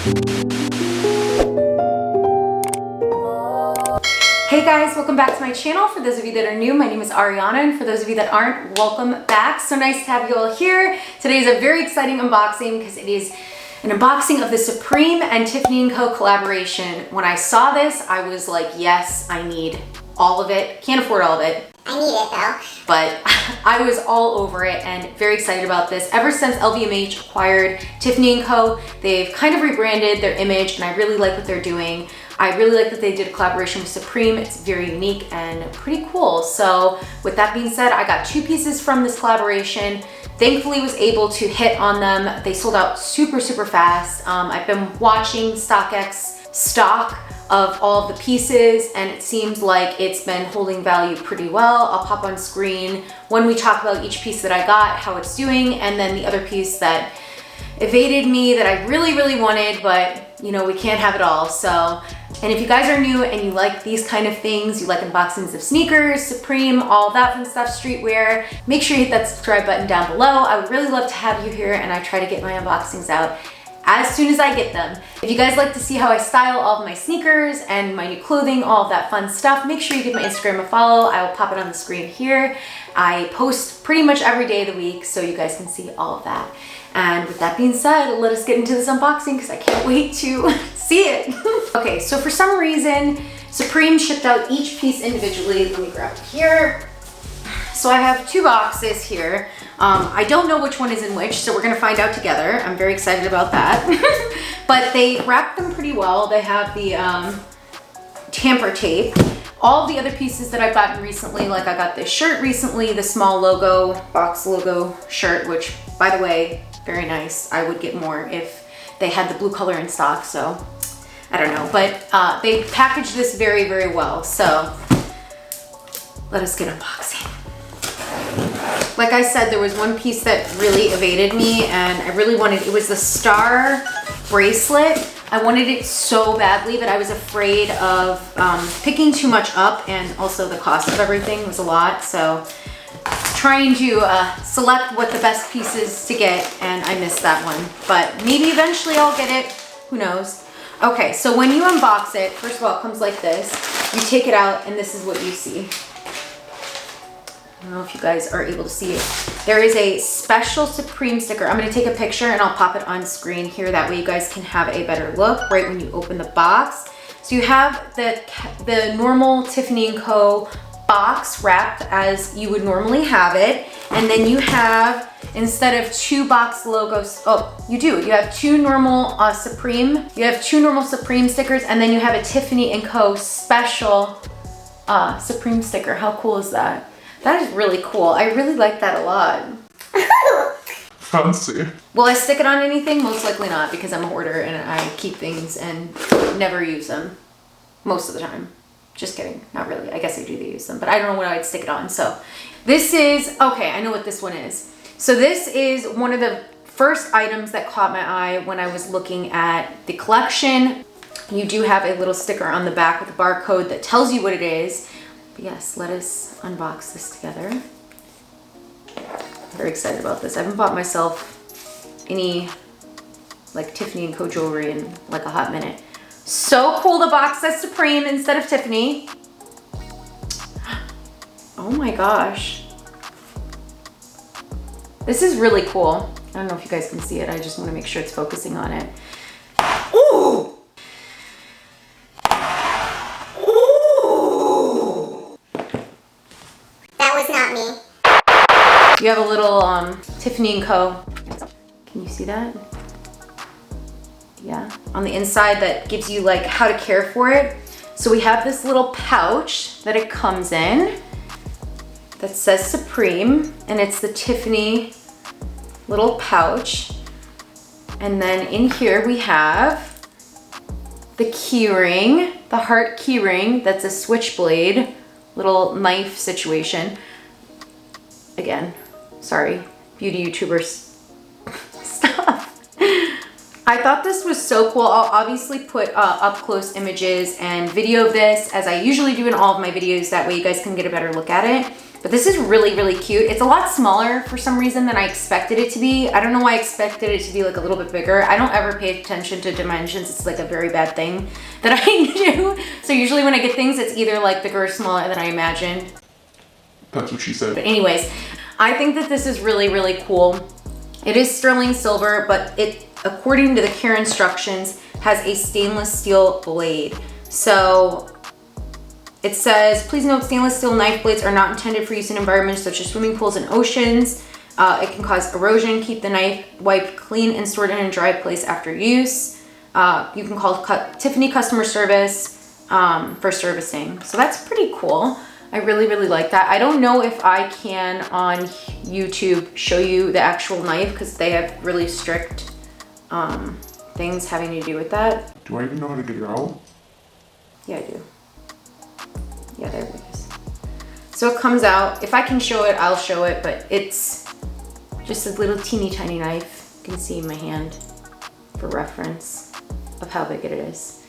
Hey guys, welcome back to my channel. For those of you that are new, my name is Arianna, and for those of you that aren't, welcome back. So nice to have you all here. Today is a very exciting unboxing because it is an unboxing of the Supreme and Tiffany Co collaboration. When I saw this, I was like, yes, I need all of it. Can't afford all of it. I need it though. But I was all over it and very excited about this. Ever since LVMH acquired Tiffany Co, they've kind of rebranded their image, and I really like what they're doing. I really like that they did a collaboration with Supreme. It's very unique and pretty cool. So with that being said, I got 2 pieces from this collaboration. Thankfully was able to hit on them. They sold out super fast. I've been watching Stockx stock of all of the pieces, and it seems like it's been holding value pretty well. I'll pop on screen when we talk about each piece that I got, how it's doing, and then the other piece that evaded me that I really wanted, but you know, we can't have it all. So, and if you guys are new and you like these kind of things, you like unboxings of sneakers, Supreme, all that fun stuff, streetwear, make sure you hit that subscribe button down below. I would really love to have you here, and I try to get my unboxings out as soon as I get them. If you guys like to see how I style all of my sneakers and my new clothing, all of that fun stuff, make sure you give my Instagram a follow. I will pop it on the screen here. I post pretty much every day of the week, so you guys can see all of that. And with that being said, let us get into this unboxing because I can't wait to see it. Okay, so for some reason, Supreme shipped out each piece individually. Let me grab it here. So I have 2 boxes here. I don't know which one is in which, so we're gonna find out together. I'm very excited about that. But they wrapped them pretty well. They have the tamper tape. All the other pieces that I've gotten recently, like I got this shirt recently, the small logo, box logo shirt, which by the way, very nice. I would get more if they had the blue color in stock, so I don't know. But they packaged this very well, so let us get unboxing. Like I said, there was one piece that really evaded me, and I really wanted, it was the star bracelet. I wanted it so badly, but I was afraid of picking too much up, and also the cost of everything was a lot. So trying to select what the best pieces to get, and I missed that one. But maybe eventually I'll get it, who knows. Okay, so when you unbox it, first of all, it comes like this. You take it out, and this is what you see. I don't know if you guys are able to see it. There is a special Supreme sticker. I'm gonna take a picture and I'll pop it on screen here. That way you guys can have a better look right when you open the box. So you have the normal Tiffany & Co. box wrapped as you would normally have it. And then you have, instead of 2 box logos, oh, you do. You have 2 normal Supreme. You have 2 normal Supreme stickers, and then you have a Tiffany & Co. special Supreme sticker. How cool is that? That is really cool. I really like that a lot. Fancy. Will I stick it on anything? Most likely not, because I'm a hoarder and I keep things and never use them most of the time. Just kidding, not really. I guess I do use them, but I don't know what I'd stick it on. So this is, okay, I know what this one is. So this is one of the first items that caught my eye when I was looking at the collection. You do have a little sticker on the back with a barcode that tells you what it is. But yes, let us unbox this together. Very excited about this. I haven't bought myself any like Tiffany & Co. jewelry in like a hot minute. So cool, the box says Supreme instead of Tiffany. Oh my gosh. This is really cool. I don't know if you guys can see it. I just want to make sure it's focusing on it. Ooh! Ooh! That was not me. You have a little Tiffany & Co. Can you see that? Yeah, on the inside that gives you like how to care for it. So we have this little pouch that it comes in that says Supreme, and it's the Tiffany little pouch. And then in here we have the key ring, the heart key ring. That's a switchblade, little knife situation. Again, sorry, beauty YouTubers stuff. I thought this was so cool. I'll obviously put up close images and video of this, as I usually do in all of my videos. That way you guys can get a better look at it. But this is really, really cute. It's a lot smaller for some reason than I expected it to be. I don't know why I expected it to be like a little bit bigger. I don't ever pay attention to dimensions. It's like a very bad thing that I do. So usually when I get things, it's either like bigger or smaller than I imagined. That's what she said. But anyways, I think that this is really, really cool. It is sterling silver, but it, according to the care instructions, has a stainless steel blade. So it says, please note stainless steel knife blades are not intended for use in environments such as swimming pools and oceans. It can cause erosion. Keep the knife wiped clean and stored in a dry place after use. You can call Tiffany customer service for servicing. So that's pretty cool. I really, really like that. I don't know if I can on YouTube show you the actual knife because they have really strict things having to do with that. Do I even know how to get it out? Yeah, I do. Yeah, there it is. So it comes out. If I can show it, I'll show it, but it's just a little teeny tiny knife. You can see in my hand for reference of how big it is.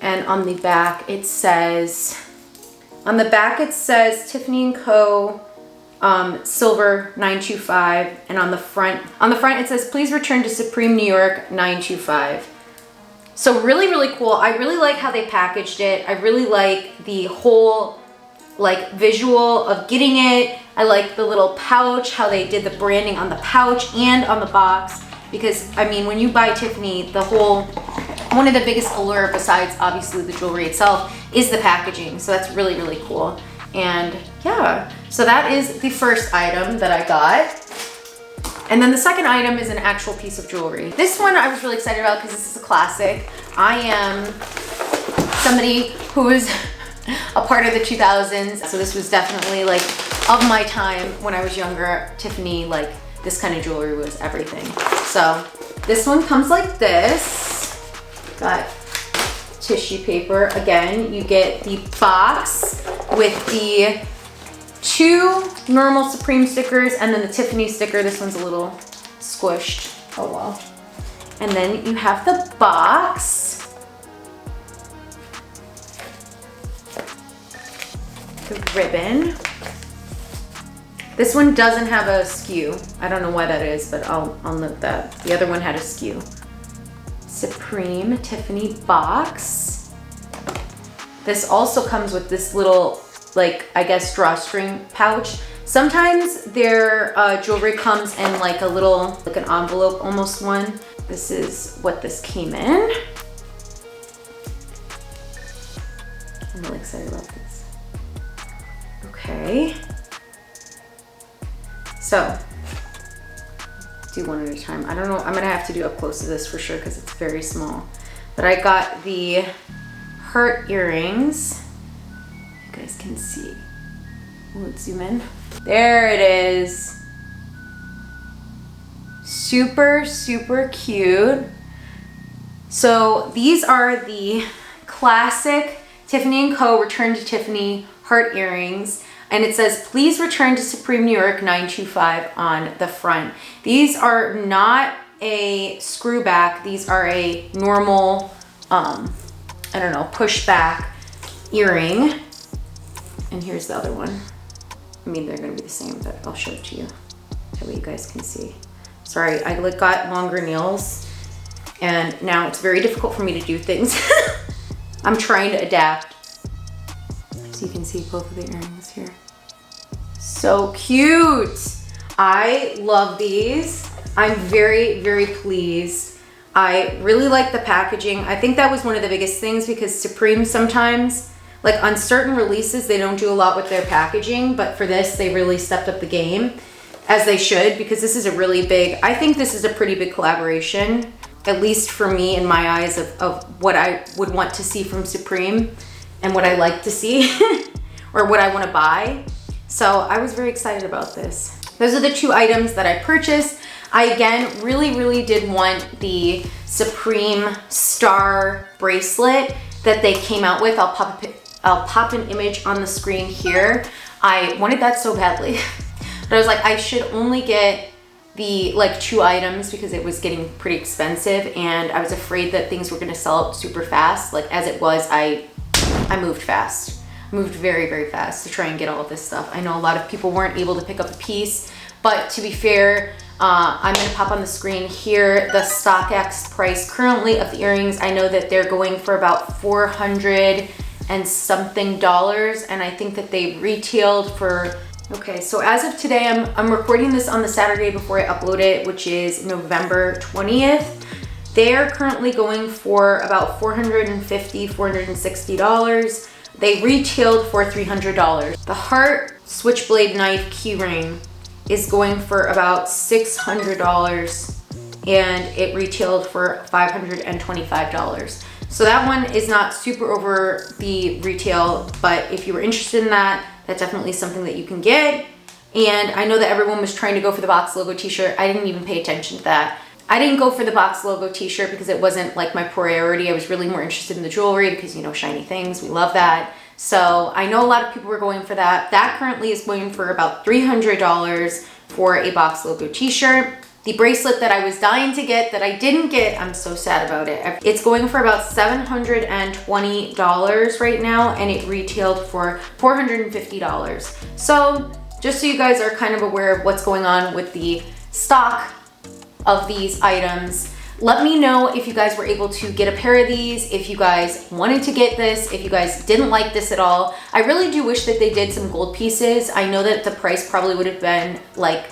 And on the back, it says, Tiffany & Co. Silver 925. And on the front it says, please return to Supreme, New York 925. So really, really cool. I really like how they packaged it. I really like the whole like visual of getting it. I like the little pouch, how they did the branding on the pouch and on the box. Because I mean, when you buy Tiffany, one of the biggest allure besides obviously the jewelry itself is the packaging. So that's really, really cool. And yeah, so that is the first item that I got. And then the second item is an actual piece of jewelry. This one I was really excited about because this is a classic. I am somebody who is a part of the 2000s. So this was definitely like of my time when I was younger. Tiffany, like this kind of jewelry was everything. So this one comes like this. Got tissue paper. Again, you get the box with the 2 normal Supreme stickers and then the Tiffany sticker. This one's a little squished. Oh well. And then you have the box. The ribbon. This one doesn't have a skew. I don't know why that is, but I'll note that. The other one had a skew. Supreme Tiffany box. This also comes with this little, like, I guess drawstring pouch. Sometimes their jewelry comes in like a little, like an envelope almost one. This is what this came in. I'm really excited about this. Okay. So, do one at a time. I don't know, I'm gonna have to do up close to this for sure because it's very small. But I got the heart earrings. You guys can see. Let's zoom in. There it is. Super, super cute. So these are the classic Tiffany & Co. Return to Tiffany heart earrings. And it says, please return to Supreme, New York 925 on the front. These are not a screw back. These are a normal, I don't know, push back earring. And here's the other one. I mean, they're gonna be the same, but I'll show it to you. That way you guys can see. Sorry, I got longer nails and now it's very difficult for me to do things. I'm trying to adapt. So you can see both of the earrings here. So cute. I love these. I'm very, very pleased. I really like the packaging. I think that was one of the biggest things because Supreme sometimes, like on certain releases, they don't do a lot with their packaging, but for this, they really stepped up the game, as they should, because this is a really big, I think this is a pretty big collaboration, at least for me in my eyes of what I would want to see from Supreme and what I like to see or what I want to buy. So I was very excited about this. Those are the 2 items that I purchased. I, again, really, really did want the Supreme star bracelet that they came out with. I'll pop an image on the screen here. I wanted that so badly. But I was like, I should only get the like 2 items because it was getting pretty expensive and I was afraid that things were gonna sell out super fast. Like as it was, I moved fast. moved very, very fast to try and get all of this stuff. I know a lot of people weren't able to pick up a piece, but to be fair, I'm gonna pop on the screen here the Stockx price currently of the earrings. I know that they're going for about $400 and something, and I think that they retailed for, okay, so as of today, I'm recording this on the Saturday before I upload it, which is November 20th. They're currently going for about $450, $460. They retailed for $300. The heart switchblade knife key ring is going for about $600 and it retailed for $525. So that one is not super over the retail, but if you were interested in that, that's definitely something that you can get. And I know that everyone was trying to go for the box logo t-shirt. I didn't even pay attention to that. I didn't go for the box logo t-shirt because it wasn't like my priority. I was really more interested in the jewelry because, you know, shiny things, we love that. So I know a lot of people were going for that. That currently is going for about $300 for a box logo t-shirt. The bracelet that I was dying to get that I didn't get, I'm so sad about it. It's going for about $720 right now and it retailed for $450. So just so you guys are kind of aware of what's going on with the stock of these items, let me know if you guys were able to get a pair of these, if you guys wanted to get this, if you guys didn't like this at all. I really do wish that they did some gold pieces. I know that the price probably would have been like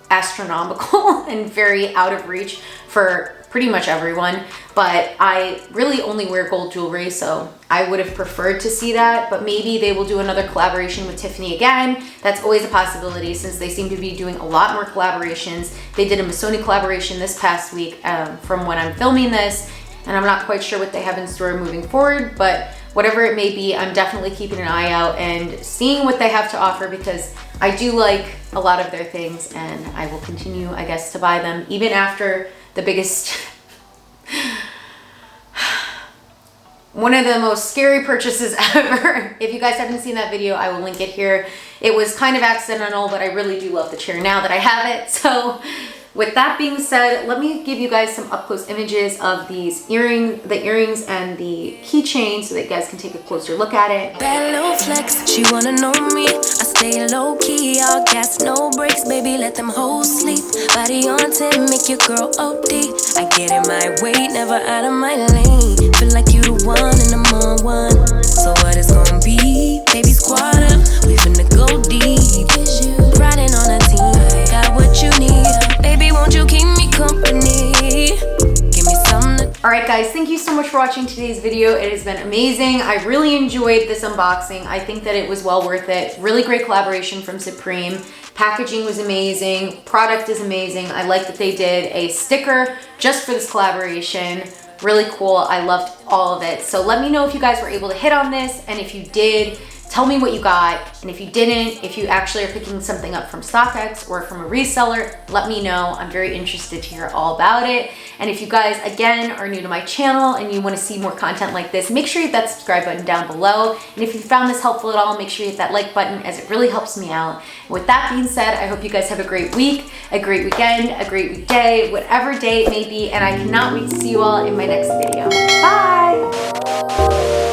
astronomical and very out of reach for pretty much everyone, but I really only wear gold jewelry, so I would have preferred to see that, but maybe they will do another collaboration with Tiffany again. That's always a possibility since they seem to be doing a lot more collaborations. They did a Missoni collaboration this past week from when I'm filming this, and I'm not quite sure what they have in store moving forward, but whatever it may be, I'm definitely keeping an eye out and seeing what they have to offer because I do like a lot of their things and I will continue, I guess, to buy them even after the biggest, one of the most scary purchases ever. If you guys haven't seen that video, I will link it here. It was kind of accidental, but I really do love the chair now that I have it. So with that being said, let me give you guys some up close images of these earrings, the earrings and the keychain so that you guys can take a closer look at it. Bad little flex, she wanna know me. I stay low key, all gas, no brakes, baby, let them hoes sleep. Body on 10, make your girl OD. I get in my way, never out of my lane. Feel like you the one and I'm on one. So what it's gonna be? Baby, squad up, we finna go deep. Riding on a team, got what you need. Baby, won't you keep me company? Give me something. All right, guys, thank you so much for watching today's video. It has been amazing. I really enjoyed this unboxing. I think that it was well worth it. Really great collaboration from Supreme. Packaging was amazing. Product is amazing. I like that they did a sticker just for this collaboration. Really cool. I loved all of it. So let me know if you guys were able to hit on this, and if you did, tell me what you got, and if you didn't, if you actually are picking something up from Stockx or from a reseller, let me know. I'm very interested to hear all about it. And if you guys, again, are new to my channel and you want to see more content like this, make sure you hit that subscribe button down below. And if you found this helpful at all, make sure you hit that like button as it really helps me out. And with that being said, I hope you guys have a great week, a great weekend, a great weekday, whatever day it may be, and I cannot wait to see you all in my next video. Bye!